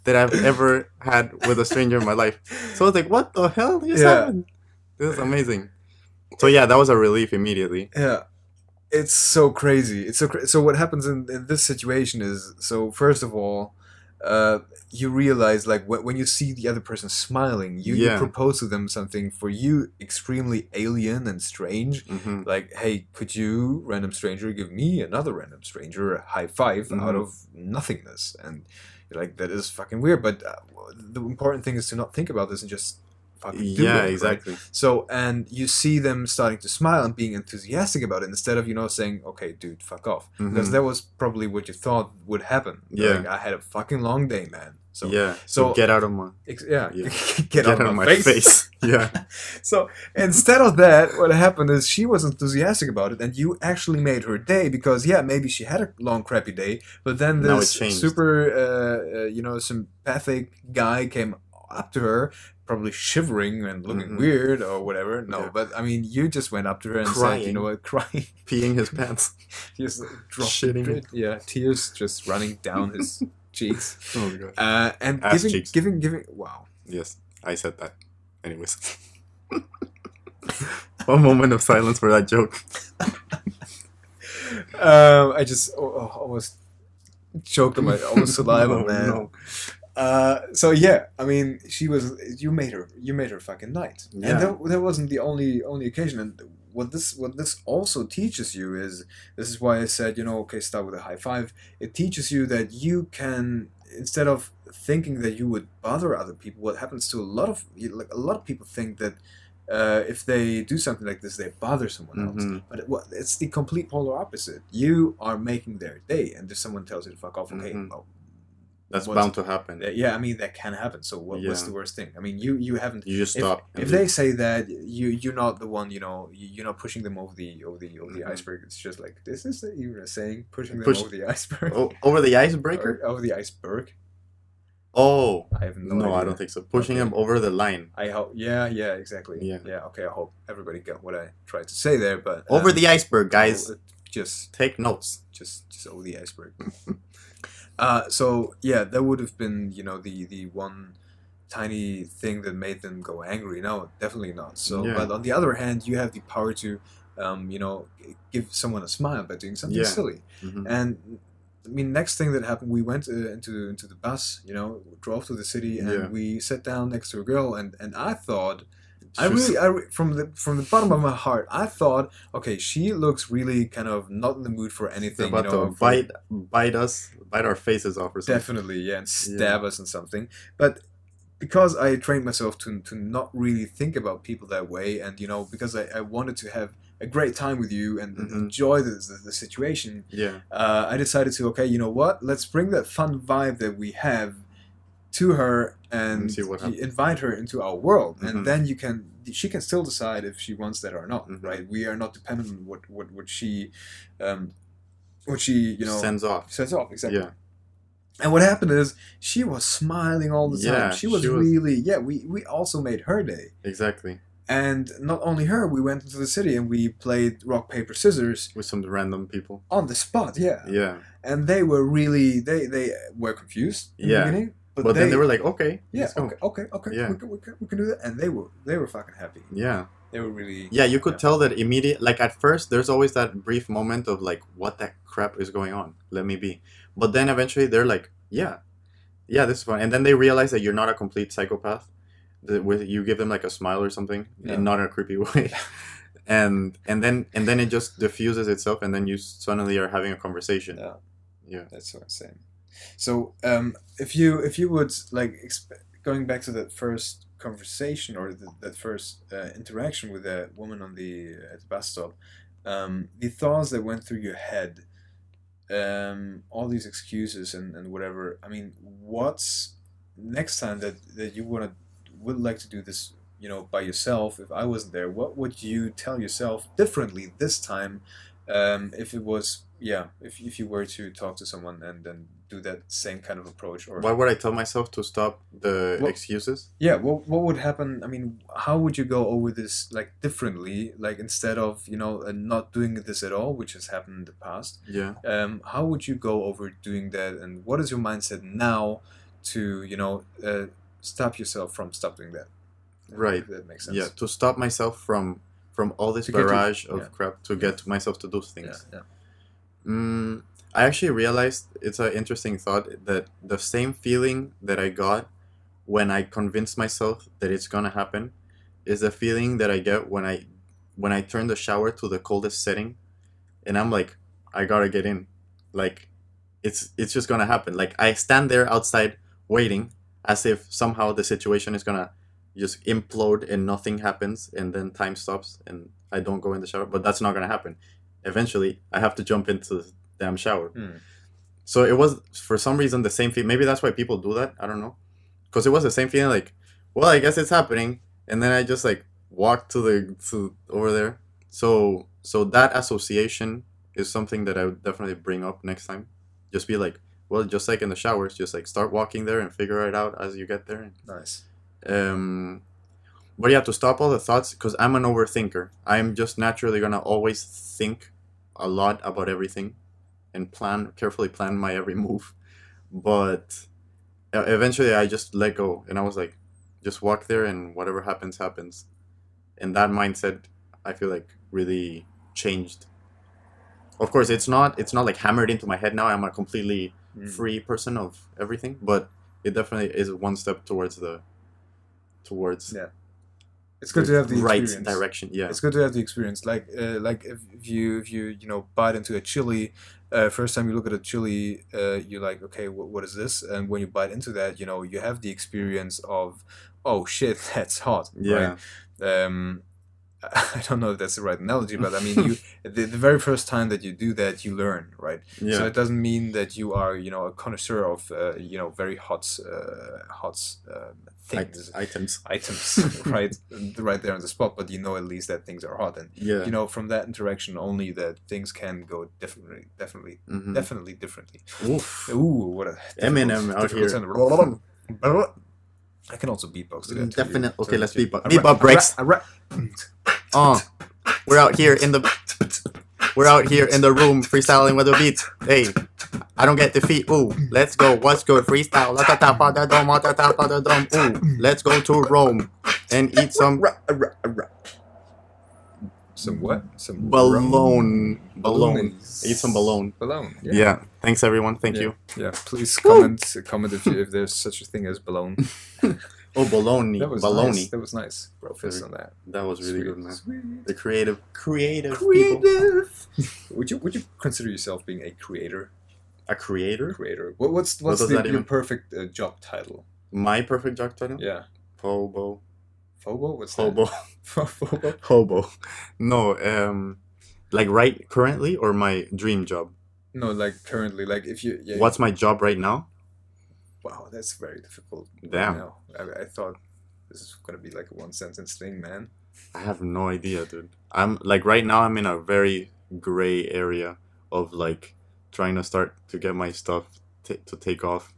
that I've ever had with a stranger in my life. So I was like, what the hell just happened? This is amazing. So yeah, that was a relief immediately. Yeah. It's so crazy. It's so what happens in this situation is, so first of all, you realize like when you see the other person smiling, you propose to them something for you extremely alien and strange. Mm-hmm. Like, hey, could you, random stranger, give me another random stranger a high five out of nothingness? And you're like, that is fucking weird. But the important thing is to not think about this and just fucking do it. Exactly. Right? So, and you see them starting to smile and being enthusiastic about it instead of, saying, okay, dude, fuck off. Because that was probably what you thought would happen. Yeah. Like, I had a fucking long day, man. So, yeah. So get out of my... get out of my face. Yeah. So instead of that, what happened is she was enthusiastic about it, and you actually made her day because, maybe she had a long, crappy day, but then this super, sympathetic guy came up to her, probably shivering and looking weird or whatever. No, but I mean, you just went up to her and crying. said, you know what, crying, peeing his pants, just shitting, tears just running down his cheeks. Oh my god! And giving. Wow. Yes, I said that. Anyways, one moment of silence for that joke. I just almost choked on my own saliva, man. No. So yeah, I mean, you made her fucking night, and that wasn't the only occasion. And what this also teaches you is, this is why I said, okay, start with a high five. It teaches you that you can, instead of thinking that you would bother other people, what happens to a lot of people think that if they do something like this, they bother someone else. But it's the complete polar opposite. You are making their day, and if someone tells you to fuck off, okay, well, that's bound to happen. Yeah, I mean, that can happen. So what's the worst thing? I mean, you haven't. You just stop. If they say that, you're not the one. You're not pushing them over the iceberg. It's just like, this is even a saying, pushing them over the iceberg. Oh, over the icebreaker? Over the iceberg. Oh, I have no idea. I don't think so. Pushing them over the line. I hope. Yeah, exactly. Yeah. Okay, I hope everybody got what I tried to say there, but over the iceberg, guys. Just take notes. Just over the iceberg. So yeah, that would have been, the one tiny thing that made them go angry. No, definitely not. So, but on the other hand, you have the power to, give someone a smile by doing something silly. And I mean, next thing that happened, we went into the bus, drove to the city, and we sat down next to a girl, and I thought, from the bottom of my heart, I thought, okay, she looks really kind of not in the mood for anything. About to bite our faces off or something. Definitely, and stab us and something. But because I trained myself to not really think about people that way, and because I wanted to have a great time with you and Mm-hmm. enjoy the situation, Yeah. I decided to, okay, you know what? Let's bring that fun vibe that we have to her And and see what happens. invite her into our world, Mhm. and then she can still decide if she wants that or not, Mhm. right? We are not dependent on what she Sends off. sets off, exactly. Yeah. And what happened is she was smiling all the time. Yeah, She was she was- really, we also made her day. Exactly. And not only her, we went into the city and we played rock, paper, scissors With some random people. on the spot, yeah. Yeah. And they were really, they were confused in Yeah. the beginning. But then they were like, okay, yeah, let's go. okay, Yeah. we can do that. And they were fucking happy. Yeah. They were really... Yeah, you could tell that immediate. Like at first, there's always that brief moment of like, what the crap is going on? Let me be. But then eventually they're like, yeah, this is fun. And then they realize that you're not a complete psychopath. That with you give them like a smile or something, Yeah. and not in a creepy way. and then it just diffuses itself, and then you suddenly are having a conversation. Yeah. Yeah. That's what I'm saying. So, if you would like going back to that first conversation or that first interaction with that woman at the bus stop, the thoughts that went through your head, all these excuses and whatever. I mean, what's next time that you would like to do this, by yourself? If I wasn't there, what would you tell yourself differently this time? If it was, if you were to talk to someone and then do that same kind of approach, or Why would I tell myself to stop the Well- excuses? what would happen? I mean, how would you go over this like differently? Like instead of not doing this at all, which has happened in the past. Yeah. How would you go over doing that, and what is your mindset now to stop yourself from stop doing that? Right. If that makes sense. Yeah. To stop myself from all this To get to- barrage of yeah. crap to get myself to those Yeah, things. yeah. I actually realized it's an interesting thought that the same feeling that I got when I convinced myself that it's gonna happen is the feeling that I get when I turn the shower to the coldest setting, and I'm like, I gotta get in, like, it's just gonna happen. Like I stand there outside waiting, as if somehow the situation is gonna just implode and nothing happens, and then time stops and I don't go in the shower. But that's not gonna happen. Eventually, I have to jump into the damn shower. So it was for some reason the same feeling. Maybe that's why people do that. I don't know, because it was the same feeling. Like, well, I guess it's happening, and then I just like walked to over there. So that association is something that I would definitely bring up next time. Just be like, well, just like in the showers, just like start walking there and figure it out as you get there. Nice. But yeah, to stop all the thoughts, because I'm an overthinker. I'm just naturally gonna always think a lot about everything and carefully plan my every move. But eventually I just let go, and I was like, just walk there and whatever happens, happens. And that mindset, I feel like, really changed. Of course, it's not like hammered into my head now. I'm a completely free person of everything, but it definitely is one step towards Yeah. It's good to have the right experience. direction. Yeah. It's good to have the experience. Like if you bite into a chili, first time you look at a chili, you're like, okay, what is this? And when you bite into that, you have the experience of, oh shit, that's hot. Yeah. Right? I don't know if that's the right analogy, but I mean, the very first time that you do that, you learn, right? Yeah. So it doesn't mean that you are, a connoisseur of, very hot things, items. right there on the spot. But at least that things are hot, and Yeah. from that interaction only that things can go definitely differently. Oof. Ooh, what a Eminem out difficult here. sound. I can also beatbox to that. too. Definitely. Okay, let's So- beatbox. Beatbox breaks. We're out here in the room freestyling with the beats. Hey, I don't get defeat. Ooh, let's go. What's good? Freestyle. At the top of the dome. At the top of the dome. Ooh, let's go to Rome and eat some Some what? Some bologna. Balloonies. Eat some bologna. Balloon. Yeah. Thanks everyone. Thank you. Yeah. Please comment if there's such a thing as balloon. Oh, bologna. That was Bologna. nice. That was nice. Bro, fist on that. That was really good, man. Sweet. The creative people. Would you consider yourself being a creator? A creator? Creator. What's What does that your even- perfect job title? My perfect job title? Yeah. Hobo. Phobo? What's Hobo. that? Phobo? Hobo. No, like right currently or my dream job? No, like currently, like if you, yeah. What's my job right now? Wow, that's very difficult right Damn. now. I thought this is gonna be like a one sentence thing, man. I have no idea, dude. I'm like right now I'm in a very gray area of like trying to start to get my stuff to take off.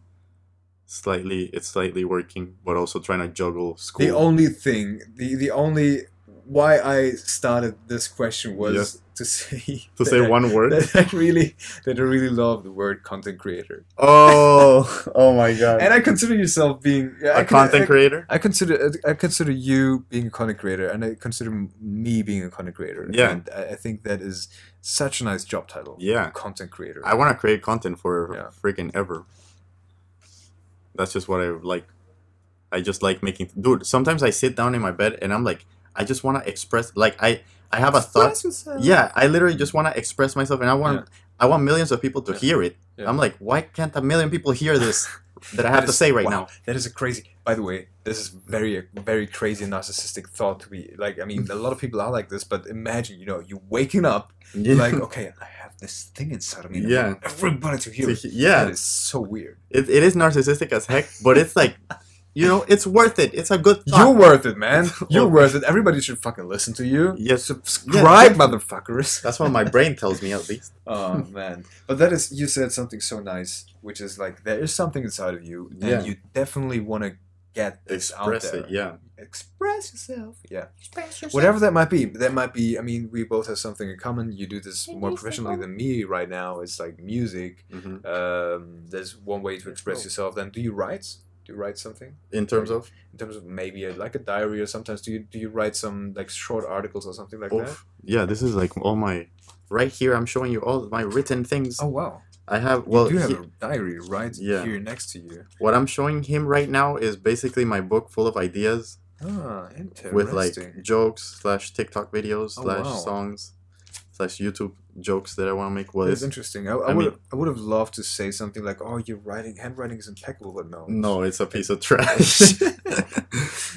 It's slightly working, but also trying to juggle The school. only thing, the only why I started this question Yeah. was to say To say one word. that I really love the word content creator. Oh my god. And I consider yourself being A content creator? I consider you being a content creator, and I consider me being a content creator. Yeah. And I think that is such a nice job title. Yeah. Content creator. I want to create content for Yeah. freaking ever. That's just what I like. I just like making. Dude, sometimes I sit down in my bed and I'm like, I just want to express. Like I have a thought. Express yourself. Yeah, I literally just want to express myself, and I want millions of people to Yeah. hear it. Yeah. I'm like, why can't a million people hear this that I have That to is- say right wow, now? That is a crazy. By the way, this is very crazy narcissistic thought to be like. I mean, a lot of people are like this, but imagine, you waking up Yeah. like, okay, I have this thing inside of me. And I Yeah. want everybody to hear it. Yeah, That is so weird. it is narcissistic as heck, but it's like, it's worth it. It's a good thought. You're worth it, man. You're Okay. worth it. Everybody should fucking listen to you. Yes. Subscribe, Yeah, motherfuckers. That's what my brain tells me at least. Oh man, but that is, you said something so nice, which is like there is something inside of you, and Yeah. you definitely want to get this Express out there. it, yeah. Express yourself. Yeah. Express yourself. Whatever that might be. That might be. I mean, we both have something in common. You do this more professionally than me right now. It's like music. Hmm. There's one way to express yourself. Then, do you write? Do you write something? In terms of, In terms of maybe like a diary, or sometimes do you write some like short articles or something like that? yeah, this is like all my. Right here, I'm showing you all my written things. Oh wow. I have. Well, You do have a diary right Yeah. here next to you. what I'm showing him right now is basically my book full of ideas Ah, interesting. with like jokes / TikTok videos Oh, / wow. songs / YouTube jokes that I want to make. Well, That's it's, interesting. I mean- I would have loved to say something like, "Oh, your handwriting is impeccable," but no. no, it's a piece of trash.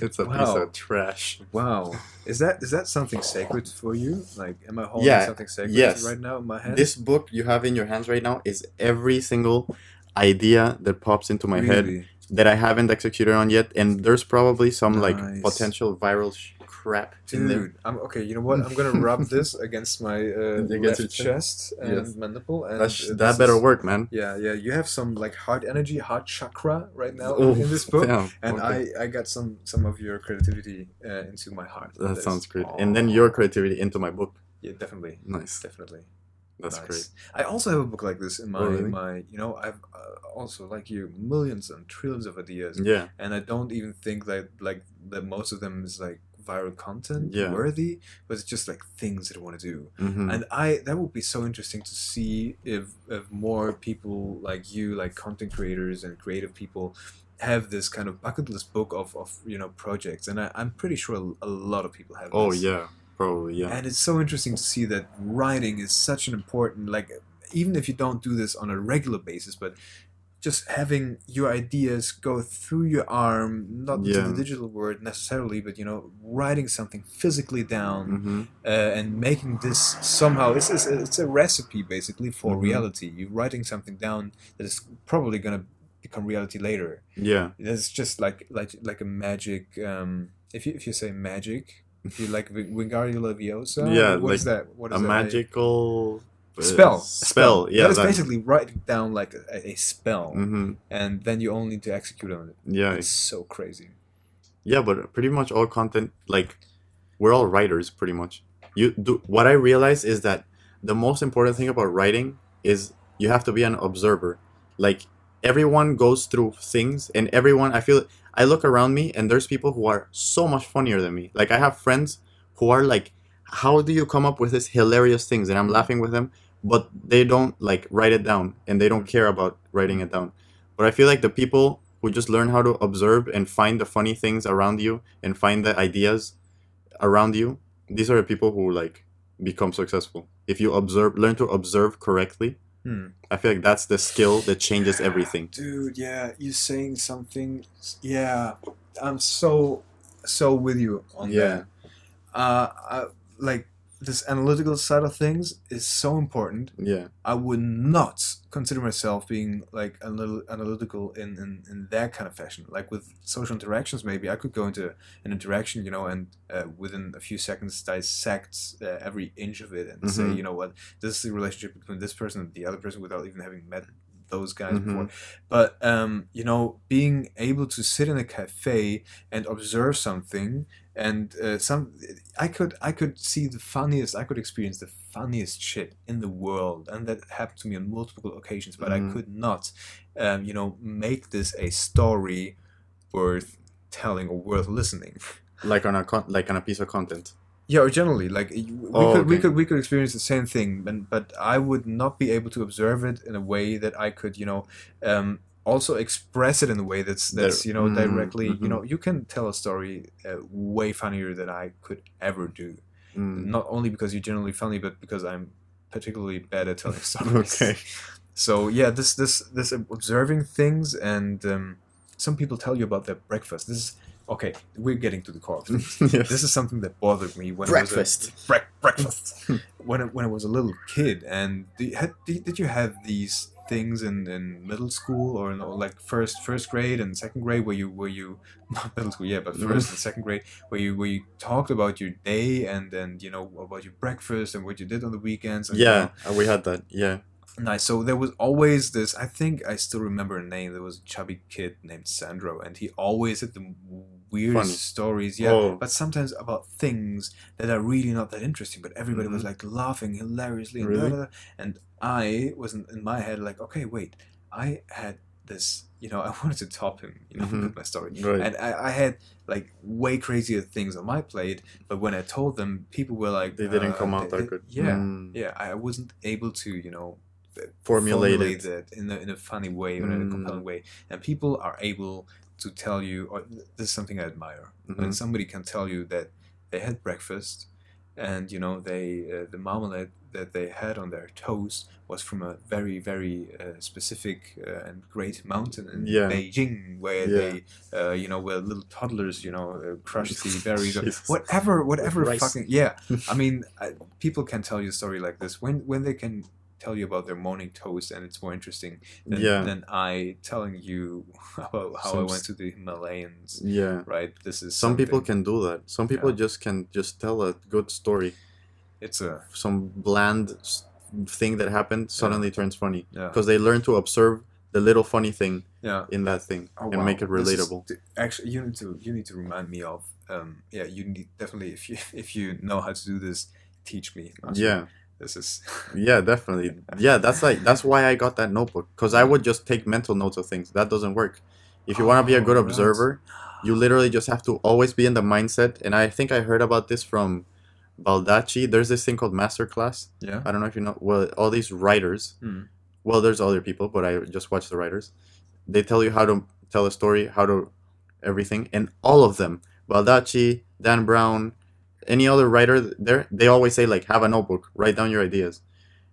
It's a piece Wow. of trash. Wow. Is that something sacred for you? Like, am I holding Yeah, something sacred yes. right now in my hand? This book you have in your hands right now is every single idea that pops into my head Really? that I haven't executed on yet, and there's probably some like Nice. potential viral crap in there. Dude, I'm okay. You know what? I'm gonna rub this against my Against left your chest and Yes. my nipple, and That this better is- work, man. Yeah, yeah. You have some like heart energy, heart chakra right now Oh, in this book, damn. and Okay. I got some of your creativity into my heart. That is- sounds great. And then your creativity into my book. Yeah, definitely, Nice. definitely. That's Nice. great. I also have a book like this in my Oh, really? I've also like you millions and trillions of ideas, Yeah. and I don't even think that most of them is like viral content Yeah. worthy, but it's just like things that I want to do. Hmm. And that would be so interesting to see if more people like you, like content creators and creative people, have this kind of bucket list book of projects, and I'm pretty sure a lot of people have. Oh this. yeah, probably yeah. And it's so interesting to see that writing is such an important, like, even if you don't do this on a regular basis, but just having your ideas go through your arm, not to Yeah. the digital world necessarily, but writing something physically down, Hmm. and making this somehow, it's a recipe basically for Mhm. reality. You're writing something down that is probably gonna become reality later. Yeah. It's just like a magic. If you say magic, if you like Wingardium Leviosa, Yeah, what is like that? What A is that? magical Spell. Spell. Yeah. That is that- basically writing down like a spell, Mhm. and then you only need to execute on it. Yeah. It's so crazy. Yeah, but pretty much all content, like, we're all writers, pretty much. What I realize is that the most important thing about writing is you have to be an observer. Like, everyone goes through things, and I look around me, and there's people who are so much funnier than me. Like, I have friends who are like, how do you come up with these hilarious things? And I'm laughing with them, but they don't, like, write it down, and they don't care about writing it down. But I feel like the people who just learn how to observe and find the funny things around you and find the ideas around you, these are the people who like become successful. If you learn to observe correctly, Hmm. I feel like that's the skill that changes everything. Dude, yeah, you're saying something. Yeah, I'm so with you on that. Yeah. Like this analytical side of things is so important. Yeah. I would not consider myself being like a little analytical in that kind of fashion. Like with social interactions, maybe I could go into an interaction, and within a few seconds dissect every inch of it and say, Mm-hmm. you know what, this is the relationship between this person and the other person without even having met those guys Mm-hmm. before. But being able to sit in a cafe and observe something and I could see the funniest, I could experience the funniest shit in the world, and that happened to me on multiple occasions, but I Mm-hmm. could not make this a story worth telling or worth listening. Like on a piece of content. Yeah, or generally, like we Oh, could we okay. could we could experience the same thing, but I would not be able to observe it in a way that I could, also express it in a way that's There. directly. Mm-hmm. You can tell a story way funnier than I could ever do. Mm. Not only because you're generally funny, but because I'm particularly bad at telling Okay. stories. So yeah, this observing things, and some people tell you about their breakfast. This is okay. We're getting to the core of things. This Yes. is something that bothered me when I was Breakfast. breakfast when I was a little kid. And did you have these things in middle school or no, like first grade and second grade where you not middle school, yeah, but first and second grade, where you talked about your day and then about your breakfast and what you did on the weekends, and Yeah, we had that. Yeah. nice. So there was always this. I think I still remember a name. There was a chubby kid named Sandro, and he always had the weirdest Funny. stories. Yeah, Oh. but sometimes about things that are really not that interesting. But everybody was Mm-hmm. like laughing hilariously and da, Really? da, da. And I was in my head like, okay, wait, I had this. I wanted to top him. Mm-hmm. With my story, Right. and I had like way crazier things on my plate. But when I told them, people were like, They didn't come out that good. yeah, yeah. I wasn't able to, formulate Formulated. it in a funny way or in a Mm. compelling way, and people are able to tell you. Or this is something I admire when Mm-hmm. somebody can tell you that they had breakfast, and the marmalade that they had on their toast was from a very very specific and great mountain in Yeah. Beijing, where Yeah. they where little toddlers crushed the berries or Jesus. whatever Rice. fucking yeah. I mean, people can tell you a story like this when they can tell you about their morning toast, and it's more interesting than, Yeah. than I telling you about how I Some went to the Himalayas. Yeah. Right? This is Some people something. can do that. Some people Yeah. just can just tell a good story. It's a Some bland thing that happened suddenly turns funny yeah because they learn to observe the little funny thing yeah. in that thing Oh and wow! make it This is relatable. actually you need to remind me of yeah, you need definitely, if you know how to do this, teach me. Master. Yeah. This is Yeah, definitely. Yeah, that's why I got that notebook because I would just take mental notes of things. That doesn't work. If you want to be a good Oh, right. observer, you literally just have to always be in the mindset. And I think I heard about this from Baldacci. There's this thing called masterclass. Yeah. I don't know if you know. Well, all these writers. Hmm. Well, there's other people, but I just watch the writers. They tell you how to tell a story, how to everything, and all of them, Baldacci, Dan Brown, any other writer there, they always say like have a notebook, write down your ideas.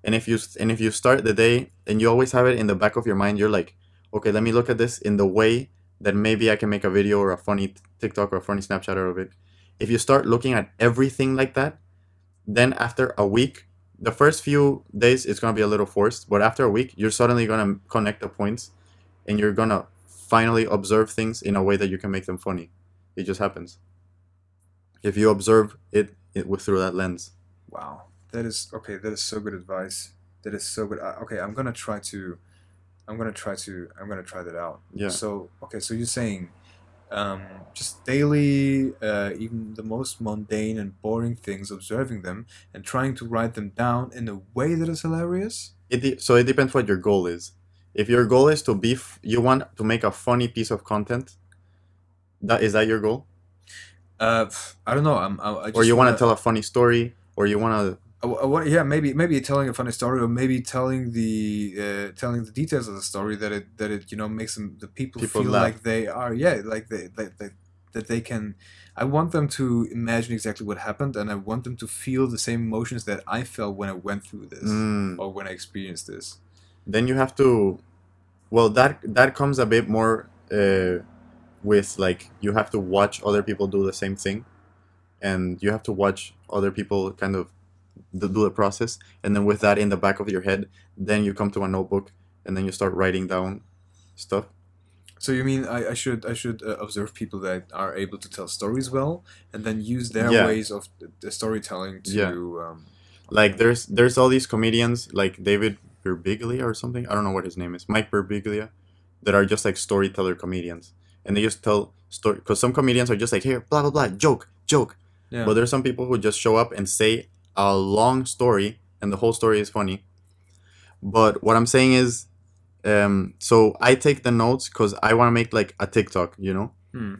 And if you start the day and you always have it in the back of your mind, you're like, okay, let me look at this in the way that maybe I can make a video or a funny TikTok or a funny Snapchat out of it. If you start looking at everything like that, then after a week, the first few days it's gonna be a little forced, but after a week, you're suddenly gonna connect the points, and you're gonna finally observe things in a way that you can make them funny. It just happens if you observe it through that lens. Wow. That is okay. That is so good advice. That is so good. Okay, I'm gonna try to. I'm gonna try that out. Yeah. So okay. So you're saying, just daily, even the most mundane and boring things, observing them and trying to write them down in a way that is hilarious. So it depends what your goal is. If your goal is to you want to make a funny piece of content. Is that your goal? I don't know. I just Or you want wanna. to tell a funny story, or you want Yeah, maybe telling a funny story, or maybe telling the details of the story that it makes the people People feel laugh. like they are, yeah, like that they can. I want them to imagine exactly what happened, and I want them to feel the same emotions that I felt when I went through this to. or when I experienced this. then you have to, well, that comes a bit more with like you have to watch other people do the same thing, and you have to watch other people kind of do the process, and then with that in the back of your head, then you come to a notebook, and then you start writing down stuff. So you mean I should observe people that are able to tell stories well, and then use their Yeah, ways of the storytelling yeah. to Like okay. there's all these comedians like David Birbiglia or something. I don't know what his name is. Mike Birbiglia, that are just like storyteller comedians, and they just tell story. Because some comedians are just like, here, blah blah blah, joke, joke. Yeah. But there's some people who just show up and say a long story, and the whole story is funny. But what I'm saying is, so I take the notes because I want to make like a TikTok, Hmm.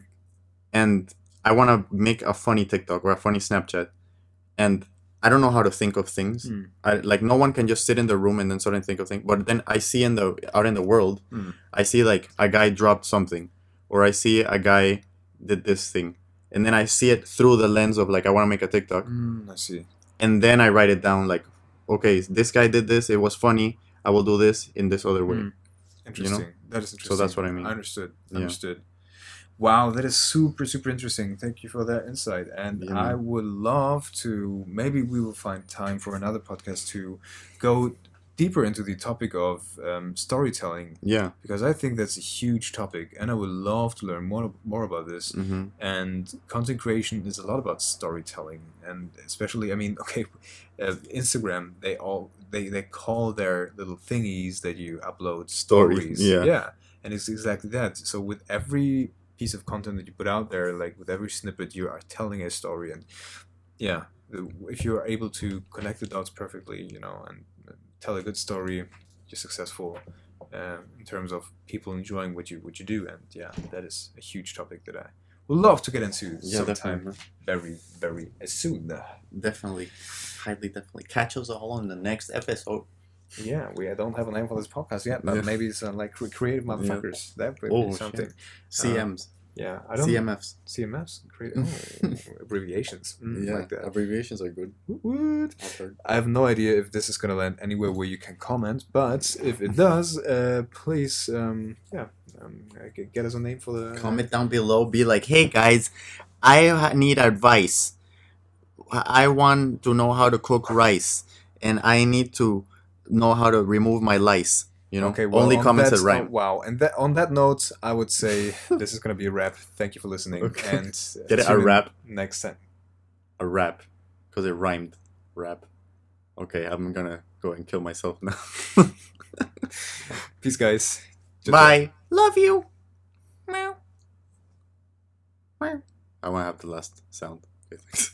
and I want to make a funny TikTok or a funny Snapchat, and I don't know how to think of things. Hmm. I like no one can just sit in the room and then suddenly think of things. But then I see in the out in the world, Hmm. I see like a guy dropped something, or I see a guy did this thing, and then I see it through the lens of like I want to make a TikTok, I see. and then I write it down like, okay, this guy did this. It was funny. I will do this in this other way. Hmm. Interesting. That is So that's interesting. what I I mean. understood. Yeah. Understood. Wow, that is super, super interesting. Thank you for that insight. And Yeah, I man. would love to, maybe we will find time for another podcast to go deeper into the topic of storytelling, Yeah. because I think that's a huge topic, and I would love to learn more about this. Mm-hmm. And content creation is a lot about storytelling, and especially, I mean, okay, Instagram, they call their little thingies that you upload Story. stories. Yeah. Yeah, and it's exactly that. So with every piece of content that you put out there, like with every snippet, you are telling a story, and yeah, if you are able to connect the dots perfectly, and tell a good story, you're successful in terms of people enjoying what you do, and yeah, that is a huge topic that I would love to get into Yeah, definitely, sometime man. very, very soon. Definitely. Highly, definitely. Catch us all in the next episode. Yeah, we don't have a name for this podcast yet, but Yeah. maybe it's like creative Yeah. motherfuckers. That would be Oh, something. shit. CMs. Yeah, I don't. CMFs. CMFs, abbreviations, Yeah. like that. Abbreviations are good. What? I've heard. I have no idea if this is gonna land anywhere where you can comment, but if it does, please, get us a name for the. Comment down below. Be like, hey guys, I need advice. I want to know how to cook rice, and I need to know how to remove my lice. Okay, well, Only on comments that, that rhyme. wow, and that on that note, I would say this is gonna be a wrap. Thank you for listening, Okay. and Get it? A tune in rap? next time. A rap. Because it rhymed. Rap. Okay, I'm gonna go and kill myself now. Peace, guys. Bye. Love you. Meow. Meow. I want to have the last sound. Okay, thanks.